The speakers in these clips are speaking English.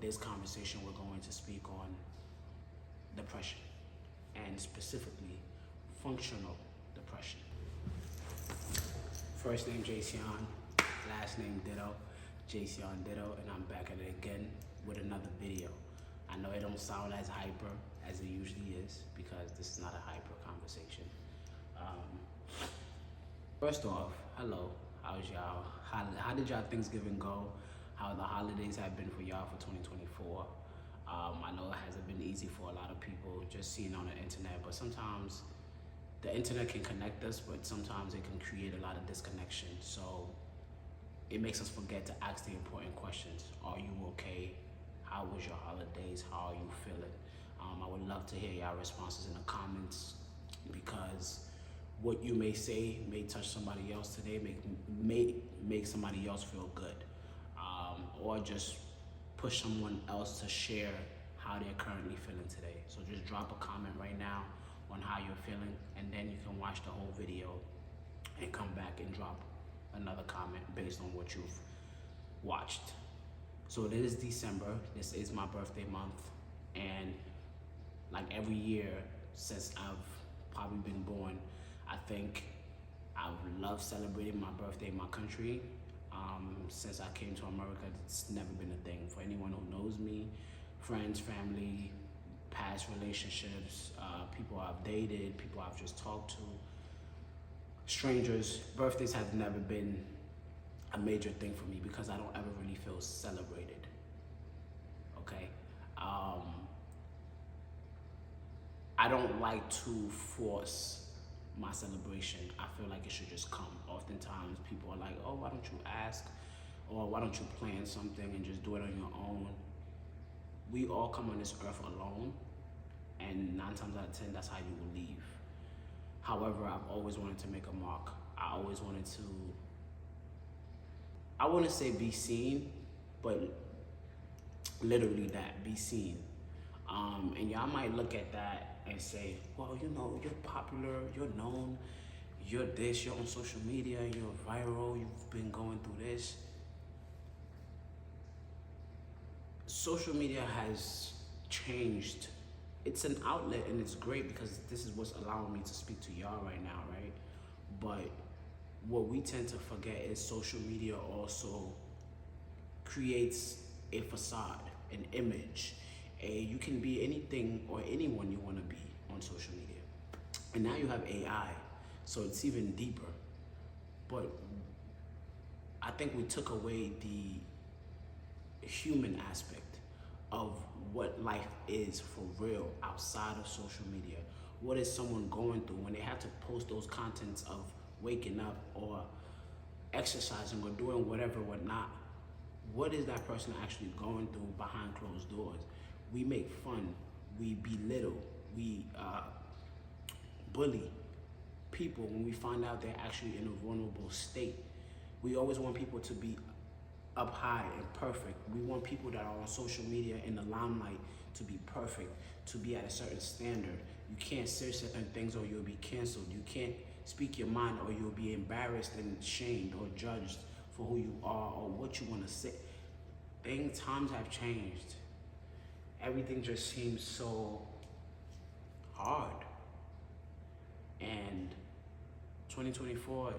this conversation, we're going to speak on depression, and specifically functional depression. First name Jason, last name Ditto, Jason Ditto, and I'm back at it again with another video. I know it don't sound as hyper as it usually is because this is not a hyper conversation. First off, hello, how's y'all? How did y'all Thanksgiving go? How the holidays have been for y'all for 2024? I know it hasn't been easy for a lot of people just seeing on the internet, but sometimes the internet can connect us, but sometimes it can create a lot of disconnection. So it makes us forget to ask the important questions. Are you okay? How was your holidays? How are you feeling? I would love to hear y'all responses in the comments, because what you may say may touch somebody else today, may make somebody else feel good, or just push someone else to share how they're currently feeling today. So just drop a comment right now on how you're feeling, and then you can watch the whole video and come back and drop another comment based on what you've watched. So it is December, this is my birthday month, and like every year since I've probably been born, I think I've loved celebrating my birthday in my country. Since I came to America, it's never been a thing. For anyone who knows me, friends, family, past relationships, people I've dated, people I've just talked to, strangers, birthdays have never been a major thing for me because I don't ever really feel celebrated, okay? I don't like to force my celebration. I feel like it should just come. Oftentimes people are like, oh, why don't you ask? Or why don't you plan something and just do it on your own? We all come on this earth alone, and 9 times out of 10, that's how you will leave. However, I've always wanted to make a mark. I always wanted to, I wouldn't say be seen, but literally that, be seen. And y'all might look at that and say, well, you know, you're popular, you're known, you're this, you're on social media, you're viral, you've been going through this. Social media has changed. It's an outlet and it's great because this is what's allowing me to speak to y'all right now, right? But what we tend to forget is social media also creates a facade, an image. You can be anything or anyone you want to be on social media. And now you have AI, so it's even deeper. But I think we took away the human aspect of what life is for real outside of social media. What is someone going through when they have to post those contents of waking up or exercising or doing whatever, whatnot? What is that person actually going through behind closed doors? We make fun, we belittle, we bully people when we find out they're actually in a vulnerable state. We always want people to be up high and perfect. We want people that are on social media in the limelight to be perfect, to be at a certain standard. You can't say certain things or you'll be canceled. You can't speak your mind or you'll be embarrassed and shamed or judged for who you are or what you want to say. Times have changed. Everything just seems so hard. And 2024,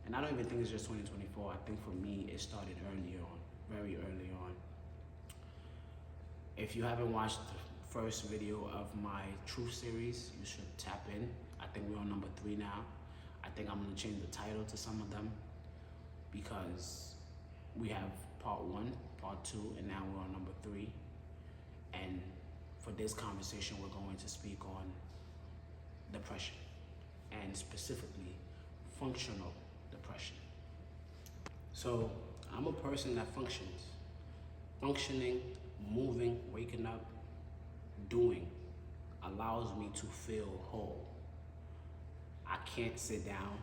and I don't even think it's just 2024. I think for me, it started early on, very early on. If you haven't watched the first video of my Truth series, you should tap in. I think we're on number 3 now. I think I'm gonna change the title to some of them because we have part 1, part 2, and now we're on number 3. And for this conversation, we're going to speak on depression, and specifically functional depression. So I'm a person that functions. Functioning, moving, waking up, doing allows me to feel whole. I can't sit down.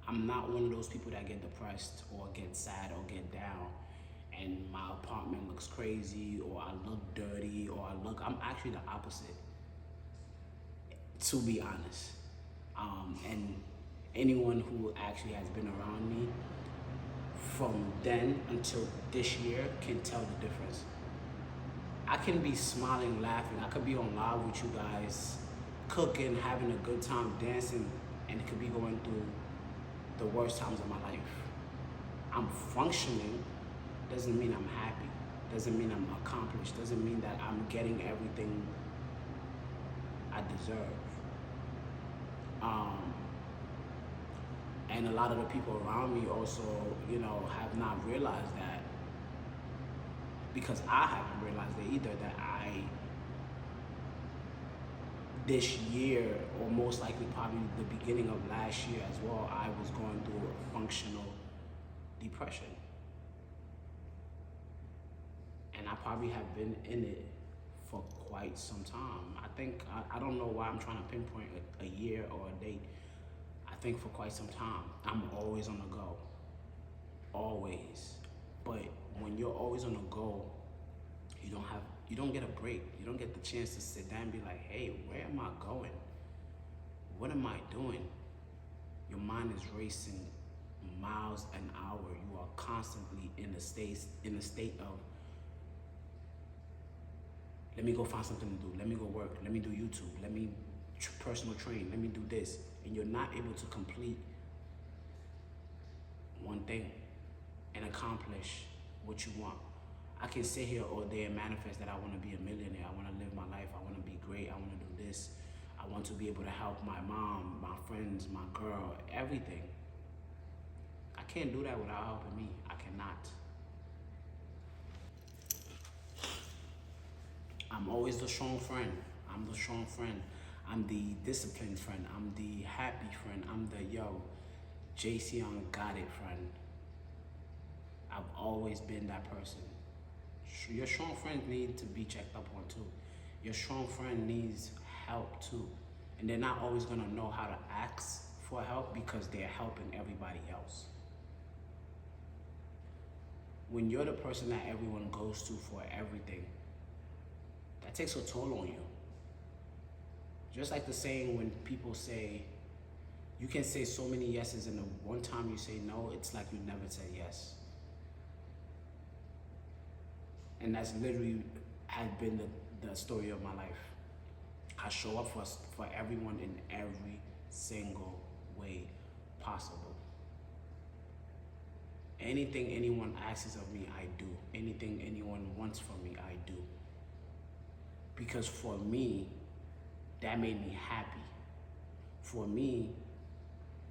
I'm not one of those people that get depressed or get sad or get down and my apartment looks crazy or I look dirty or I'm actually the opposite, to be honest. And anyone who actually has been around me from then until this year can tell the difference. I can be smiling, laughing. I could be on live with you guys, cooking, having a good time, dancing, and it could be going through the worst times of my life. I'm functioning, doesn't mean I'm happy, doesn't mean I'm accomplished, doesn't mean that I'm getting everything I deserve. And a lot of the people around me also, have not realized that, because I haven't realized it either, that this year, or most likely probably the beginning of last year as well, I was going through a functional depression. And I probably have been in it for quite some time. I don't know why I'm trying to pinpoint a year or a date. I think for quite some time. I'm always on the go. Always. But when you're always on the go, you don't get a break. You don't get the chance to sit down and be like, hey, where am I going? What am I doing? Your mind is racing miles an hour. You are constantly in a state of, let me go find something to do. Let me go work. Let me do YouTube. Let me personal train. Let me do this. And you're not able to complete one thing and accomplish what you want. I can sit here all day and manifest that I want to be a millionaire. I want to live my life. I want to be great. I want to do this. I want to be able to help my mom, my friends, my girl, everything. I can't do that without helping me. I cannot. I'm always the strong friend. I'm the strong friend. I'm the disciplined friend. I'm the happy friend. I'm the JC on got it friend. I've always been that person. Your strong friends need to be checked up on too. Your strong friend needs help too. And they're not always gonna know how to ask for help because they're helping everybody else. When you're the person that everyone goes to for everything, that takes a toll on you. Just like the saying when people say, you can say so many yeses and the one time you say no, it's like you never said yes. And that's literally has been the story of my life. I show up for everyone in every single way possible. Anything anyone asks of me, I do. Anything anyone wants from me, I do. Because for me, that made me happy. For me,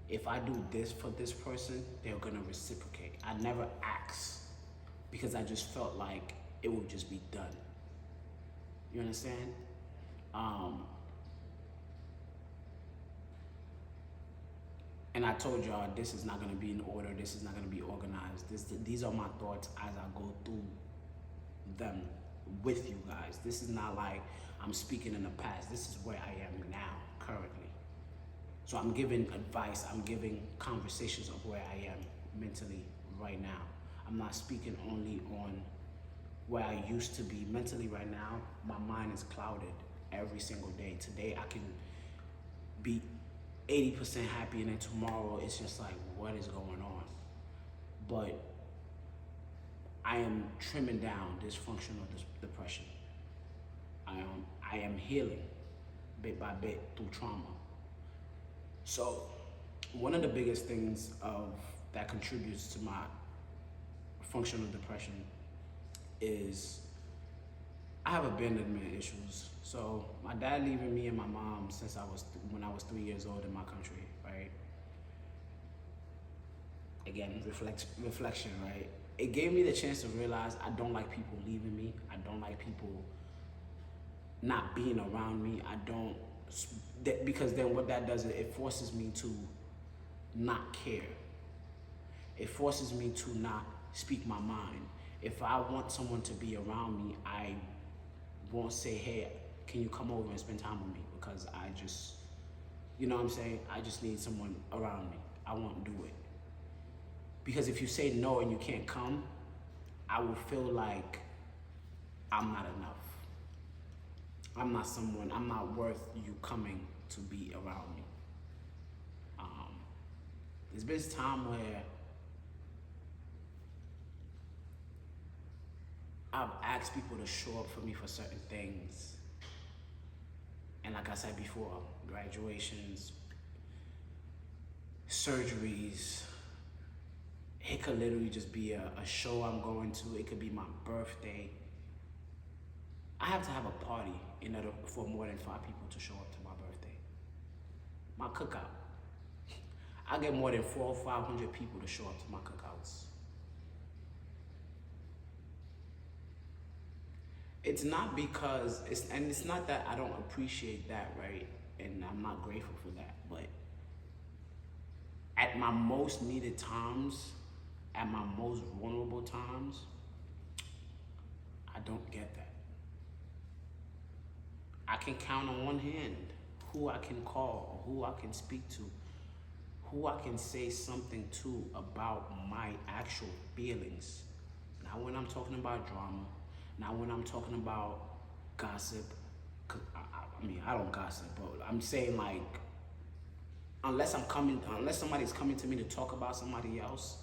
if I do this for this person, they're gonna reciprocate. I never asked because I just felt like it would just be done. You understand? And I told y'all this is not gonna be in order. This is not gonna be organized. These are my thoughts as I go through them with you guys. This is not like I'm speaking in the past. This is where I am now, currently. So I'm giving advice. I'm giving conversations of where I am mentally right now. I'm not speaking only on where I used to be mentally right now. My mind is clouded every single day. Today I can be 80% happy and then tomorrow it's just like, what is going on? But I am trimming down this functional depression. I am healing bit by bit through trauma. So one of the biggest things that contributes to my functional depression is I have abandonment issues. So my dad leaving me and my mom since when I was 3 years old in my country, right? Again, reflection, right? It gave me the chance to realize I don't like people leaving me. I don't like people not being around me. Because then what that does is it forces me to not care. It forces me to not speak my mind. If I want someone to be around me, I won't say, hey, can you come over and spend time with me? Because I just, you know what I'm saying? I just need someone around me. I won't do it. Because if you say no and you can't come, I will feel like I'm not enough. I'm not worth you coming to be around me. There's been time where ask people to show up for me for certain things. And like I said before, graduations, surgeries, it could literally just be a show I'm going to. It could be my birthday. I have to have a party in order for more than 5 people to show up to my birthday. My cookout. I get more than 400 or 500 people to show up to my cookouts. It's not because, it's not that I don't appreciate that, right? And I'm not grateful for that, but at my most needed times, at my most vulnerable times, I don't get that. I can count on one hand who I can call, or who I can speak to, who I can say something to about my actual feelings. Not when I'm talking about drama, not when I'm talking about gossip. I mean, I don't gossip, but I'm saying, like, unless somebody's coming to me to talk about somebody else,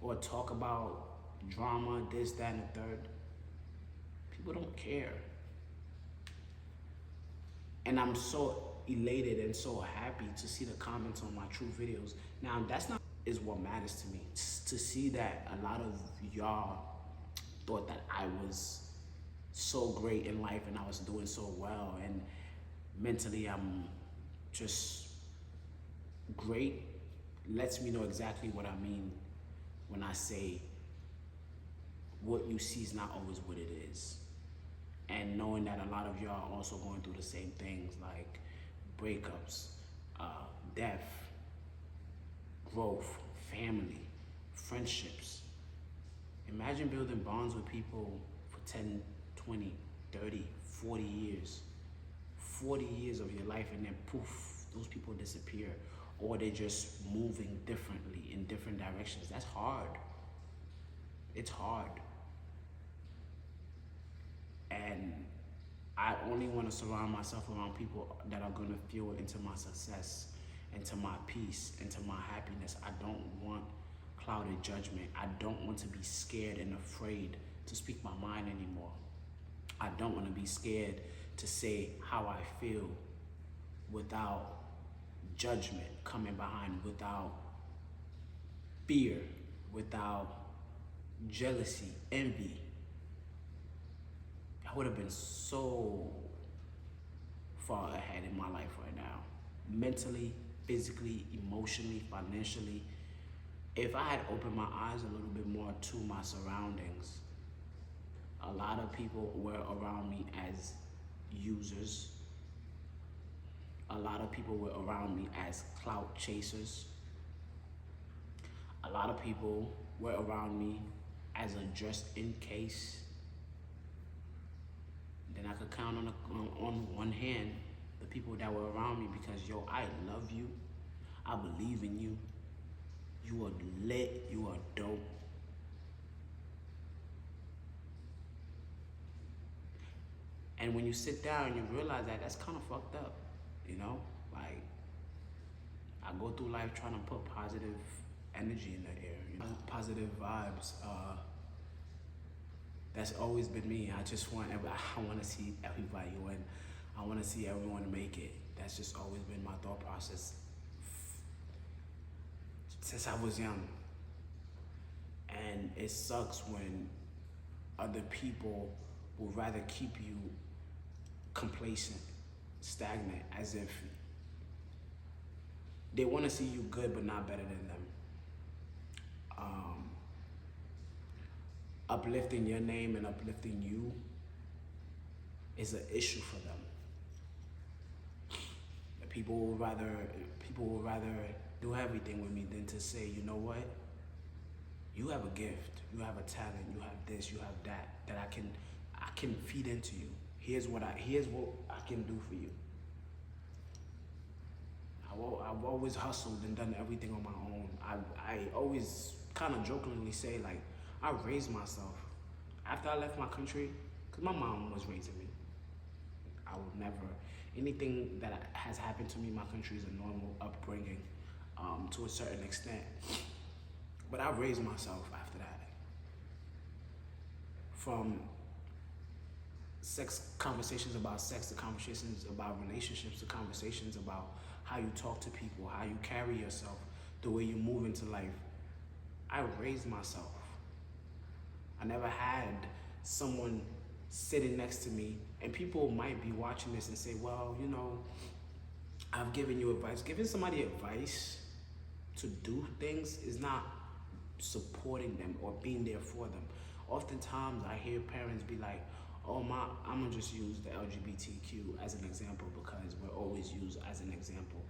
or talk about drama, this, that, and the third, people don't care. And I'm so elated and so happy to see the comments on my true videos. Now, that's not is what matters to me. To see that a lot of y'all thought that I was so great in life and I was doing so well, and mentally I'm just great, lets me know exactly what I mean when I say what you see is not always what it is. And knowing that a lot of y'all are also going through the same things, like breakups, death, growth, family, friendships. Imagine building bonds with people for 10, 20, 30, 40 years. 40 years of your life, and then poof, those people disappear, or they're just moving differently in different directions. That's hard. It's hard. And I only want to surround myself around people that are going to fuel into my success, into my peace, into my happiness. I don't want clouded judgment. I don't want to be scared and afraid to speak my mind anymore. I don't want to be scared to say how I feel without judgment coming behind, without fear, without jealousy, envy. I would have been so far ahead in my life right now, mentally, physically, emotionally, financially. If I had opened my eyes a little bit more to my surroundings. A lot of people were around me as users. A lot of people were around me as clout chasers. A lot of people were around me as a just in case. Then I could count on one hand the people that were around me, because yo, I love you, I believe in you, you are lit, you are dope. And when you sit down, you realize that that's kind of fucked up, you know? Like, I go through life trying to put positive energy in the air, you know? Positive vibes. That's always been me. I want to see everybody win. I want to see everyone make it. That's just always been my thought process since I was young. And it sucks when other people would rather keep you complacent, stagnant, as if they want to see you good but not better than them. Uplifting your name and uplifting you is an issue for them. People will rather do everything with me than to say, you know what? You have a gift, you have a talent, you have this, you have that I can feed into you. Here's what I can do for you. I've always hustled and done everything on my own. I always kind of jokingly say, like, I raised myself after I left my country, because my mom was raising me. I would never, anything that has happened to me in my country is a normal upbringing to a certain extent. But I raised myself after that. From sex conversations about sex, to conversations about relationships, to conversations about how you talk to people, how you carry yourself, the way you move into life. I raised myself. I never had someone sitting next to me, and people might be watching this and say, well, you know, I've given you advice. Giving somebody advice to do things is not supporting them or being there for them. Oftentimes I hear parents be like, oh my, I'm gonna just use the LGBTQ as an example because we're always used as an example.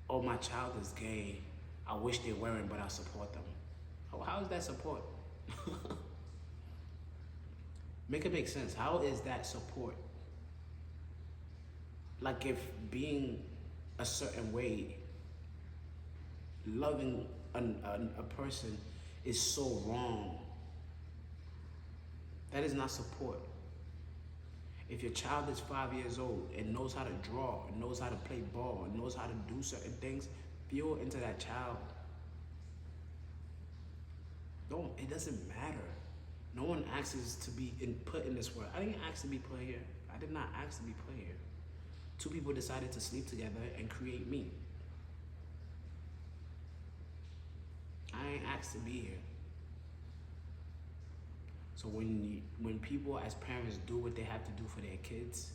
Oh, my child is gay. I wish they weren't, but I support them. Oh, how is that support? Make it make sense. How is that support? Like if being a certain way, loving a person is so wrong, that is not support. If your child is 5 years old and knows how to draw, and knows how to play ball, and knows how to do certain things, feel into that child. Don't, it doesn't matter. No one asks to be put in this world. I didn't ask to be put here. I did not ask to be put here. Two people decided to sleep together and create me. I ain't asked to be here. So when people as parents do what they have to do for their kids,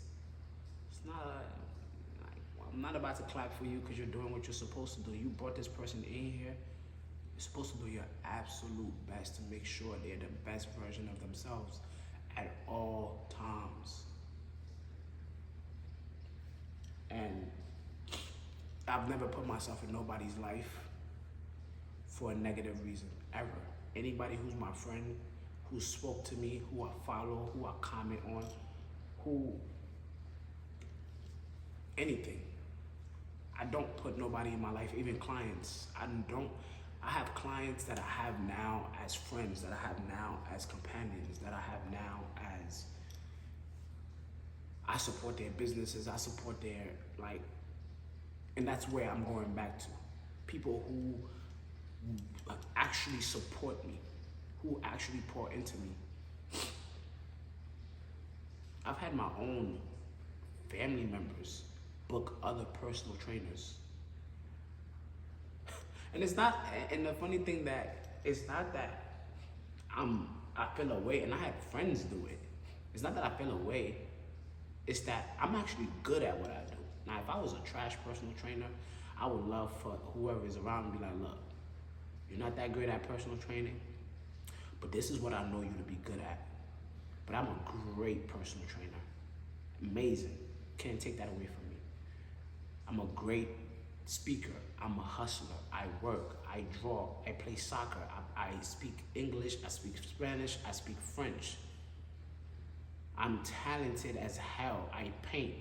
it's not like, I'm not about to clap for you because you're doing what you're supposed to do. You brought this person in here. You're supposed to do your absolute best to make sure they're the best version of themselves at all times. And I've never put myself in nobody's life for a negative reason, ever. Anybody who's my friend, who spoke to me, who I follow, who I comment on, who, anything. I don't put nobody in my life, even clients. I have clients that I have now as friends, that I have now as companions, that I have now as, I support their businesses, I support their, like, and that's where I'm going back to. People who actually support me, who actually pour into me. I've had my own family members book other personal trainers. And it's not, and the funny thing that, it's not that I feel away, and I have friends do it. It's not that I feel away, it's that I'm actually good at what I do. Now, if I was a trash personal trainer, I would love for whoever is around me to be like, look, you're not that great at personal training, but this is what I know you to be good at. But I'm a great personal trainer. Amazing. Can't take that away from me. I'm a great speaker. I'm a hustler. I work. I draw. I play soccer. I speak English. I speak Spanish. I speak French. I'm talented as hell. I paint.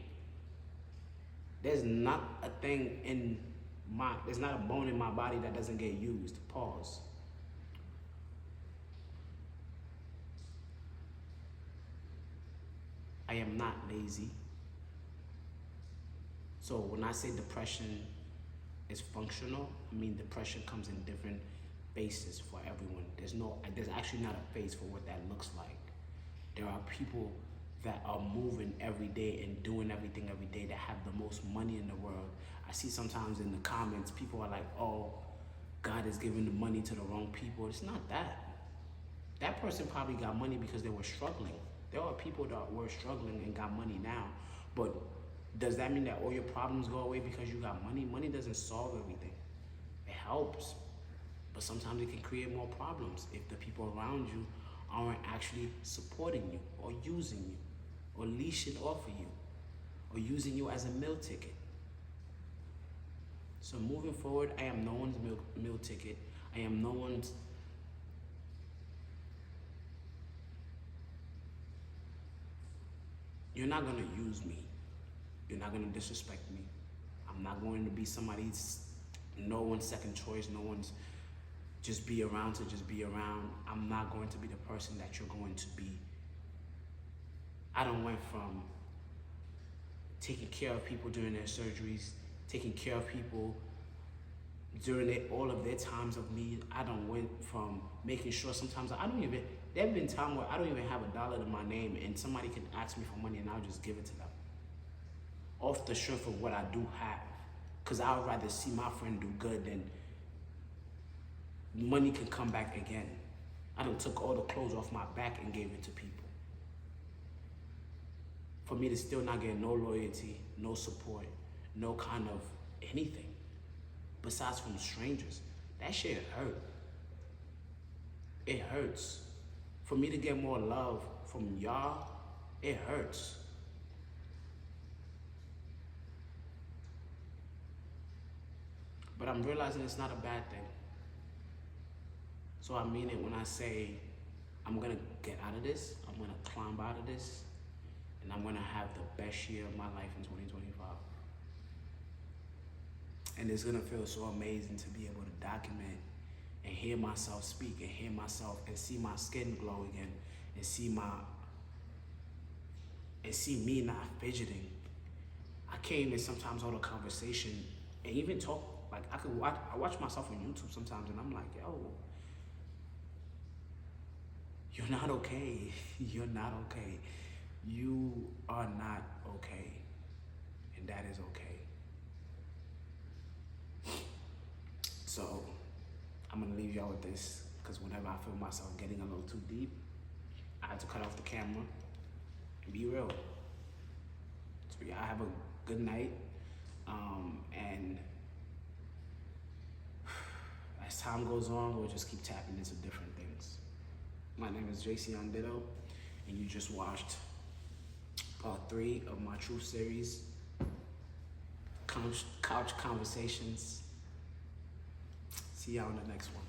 There's not a thing in there's not a bone in my body that doesn't get used. Pause. I am not lazy. So when I say depression is functional, I mean depression comes in different phases for everyone. There's actually not a phase for what that looks like. There are people that are moving every day and doing everything every day that have the most money in the world. I see sometimes in the comments, people are like, oh, God is giving the money to the wrong people. It's not that. That person probably got money because they were struggling. There are people that were struggling and got money now. But does that mean that all your problems go away because you got money? Money doesn't solve everything. It helps, but sometimes it can create more problems if the people around you aren't actually supporting you or using you or leashing off of you or using you as a meal ticket. So moving forward, I am no one's meal ticket. I am no one's You're not gonna use me. You're not gonna disrespect me. I'm not going to be no one's second choice, no one's just be around to just be around. I'm not going to be the person that you're going to be. I done went from taking care of people during their surgeries, taking care of people during all of their times of need. I done went from making sure sometimes I don't even There have been times where I don't even have $1 to my name and somebody can ask me for money and I'll just give it to them. Off the strength of what I do have. Because I would rather see my friend do good than money can come back again. I done took all the clothes off my back and gave it to people. For me to still not get no loyalty, no support, no kind of anything, besides from strangers, that shit hurt. It hurts. For me to get more love from y'all, it hurts. But I'm realizing it's not a bad thing. So I mean it when I say I'm gonna get out of this, I'm gonna climb out of this, and I'm gonna have the best year of my life in 2025. And it's gonna feel so amazing to be able to document and hear myself speak and hear myself and see my skin glow again and see me not fidgeting. I can't even sometimes hold a conversation and even talk. Like I watch myself on YouTube sometimes and I'm like, yo, you're not okay. You're not okay. You are not okay. And that is okay. So I'm gonna leave y'all with this because whenever I feel myself getting a little too deep, I had to cut off the camera and be real. So y'all have a good night. And as time goes on, we'll just keep tapping into different things. My name is JC Ondito, and you just watched part 3 of my Truth series, Couch Conversations. See y'all in the next one.